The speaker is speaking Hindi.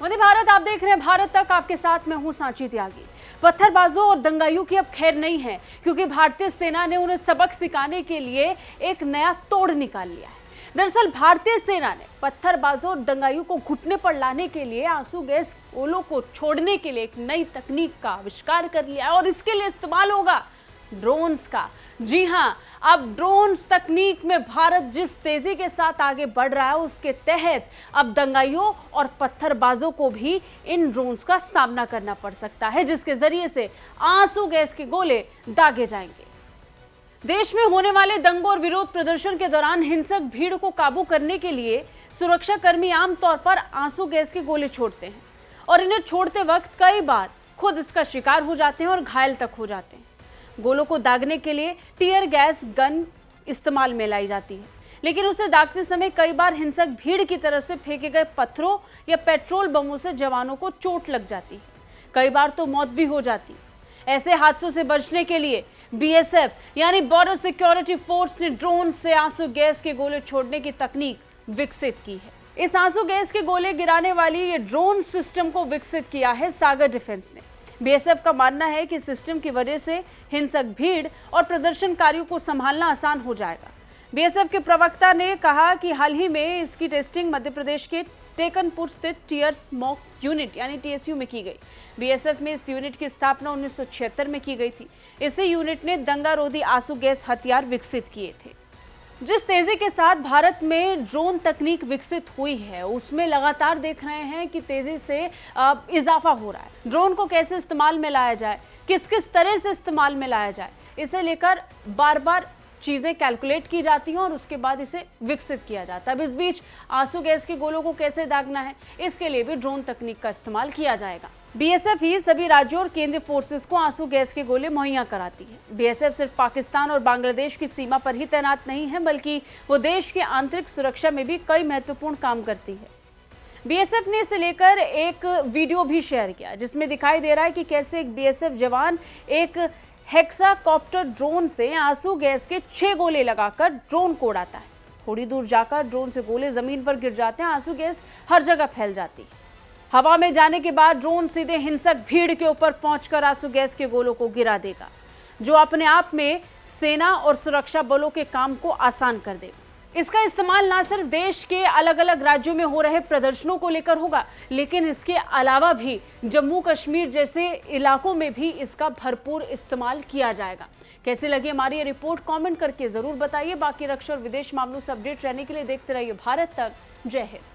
वंदे भारत आप देख रहे हैं भारत तक, आपके साथ मैं हूं सांची त्यागी। पत्थरबाजों और दंगाइयों की अब खैर नहीं है, क्योंकि भारतीय सेना ने उन्हें सबक सिखाने के लिए एक नया तोड़ निकाल लिया है। दरअसल भारतीय सेना ने पत्थरबाजों और दंगाइयों को घुटने पर लाने के लिए आंसू गैस गोलों को छोड़ने के लिए एक नई तकनीक का आविष्कार कर लिया है, और इसके लिए इस्तेमाल होगा ड्रोन्स का। जी हां, अब ड्रोन्स तकनीक में भारत जिस तेजी के साथ आगे बढ़ रहा है, उसके तहत अब दंगाइयों और पत्थरबाजों को भी इन ड्रोन्स का सामना करना पड़ सकता है, जिसके जरिए से आंसू गैस के गोले दागे जाएंगे। देश में होने वाले दंगों और विरोध प्रदर्शन के दौरान हिंसक भीड़ को काबू करने के लिए सुरक्षाकर्मी आमतौर पर आंसू गैस के गोले छोड़ते हैं, और इन्हें छोड़ते वक्त कई बार खुद इसका शिकार हो जाते हैं और घायल तक हो जाते हैं। गोलों को दागने के लिए टीयर गैस गन इस्तेमाल में लाई जाती है, लेकिन उसे दागते समय कई बार हिंसक भीड़ की तरफ से फेंके गए पत्थरों या पेट्रोल बमों से जवानों को चोट लग जाती है। कई बार तो मौत भी हो जाती है। ऐसे हादसों से बचने के लिए बीएसएफ यानी बॉर्डर सिक्योरिटी फोर्स ने ड्रोन से आंसू गैस के गोले छोड़ने की तकनीक विकसित की है। इस आंसू गैस के गोले गिराने वाली ये ड्रोन सिस्टम को विकसित किया है सागर डिफेंस ने। बीएसएफ का मानना है कि सिस्टम की वजह से हिंसक भीड़ और प्रदर्शनकारियों को संभालना आसान हो जाएगा। बीएसएफ के प्रवक्ता ने कहा कि हाल ही में इसकी टेस्टिंग मध्य प्रदेश के टेकनपुर स्थित टियर स्मॉक यूनिट यानी टीएसयू में की गई। बीएसएफ में इस यूनिट की स्थापना 1976 में की गई थी। इसी यूनिट ने दंगारोधी आंसू गैस हथियार विकसित किए थे। जिस तेजी के साथ भारत में ड्रोन तकनीक विकसित हुई है, उसमें लगातार देख रहे हैं कि तेजी से इजाफा हो रहा है। ड्रोन को कैसे इस्तेमाल में लाया जाए, किस किस तरह से इस्तेमाल में लाया जाए, इसे लेकर बार बार चीजें कैलकुलेट की जाती हैं और उसके बाद इसे विकसित किया जाता है। अब इस बीच आंसू गैस के गोलों को कैसे दागना है, इसके लिए भी ड्रोन तकनीक का इस्तेमाल किया जाएगा। बीएसएफ ही सभी राज्यों और केंद्रीय फोर्सेस को आंसू गैस के गोले मुहैया कराती है। बीएसएफ सिर्फ पाकिस्तान और बांग्लादेश की सीमा पर ही तैनात नहीं है, बल्कि वो देश की आंतरिक सुरक्षा में भी कई महत्वपूर्ण काम करती है। बीएसएफ ने इसे लेकर एक वीडियो भी शेयर किया, जिसमें दिखाई दे रहा है कि कैसे एक बीएसएफ जवान एक हेक्साकॉप्टर ड्रोन से आंसू गैस के 6 गोले लगाकर ड्रोन को उड़ाता है। थोड़ी दूर जाकर ड्रोन से गोले जमीन पर गिर जाते हैं, आंसू गैस हर जगह फैल जाती है। हवा में जाने के बाद ड्रोन सीधे हिंसक भीड़ के ऊपर पहुंचकर आंसू गैस के गोलों को गिरा देगा, जो अपने आप में सेना और सुरक्षा बलों के काम को आसान कर देगा। इसका इस्तेमाल ना सिर्फ देश के अलग अलग राज्यों में हो रहे प्रदर्शनों को लेकर होगा, लेकिन इसके अलावा भी जम्मू कश्मीर जैसे इलाकों में भी इसका भरपूर इस्तेमाल किया जाएगा। कैसे लगी हमारी ये रिपोर्ट, कमेंट करके जरूर बताइए। बाकी रक्षा और विदेश मामलों से अपडेट रहने के लिए देखते रहिए भारत तक। जय हिंद।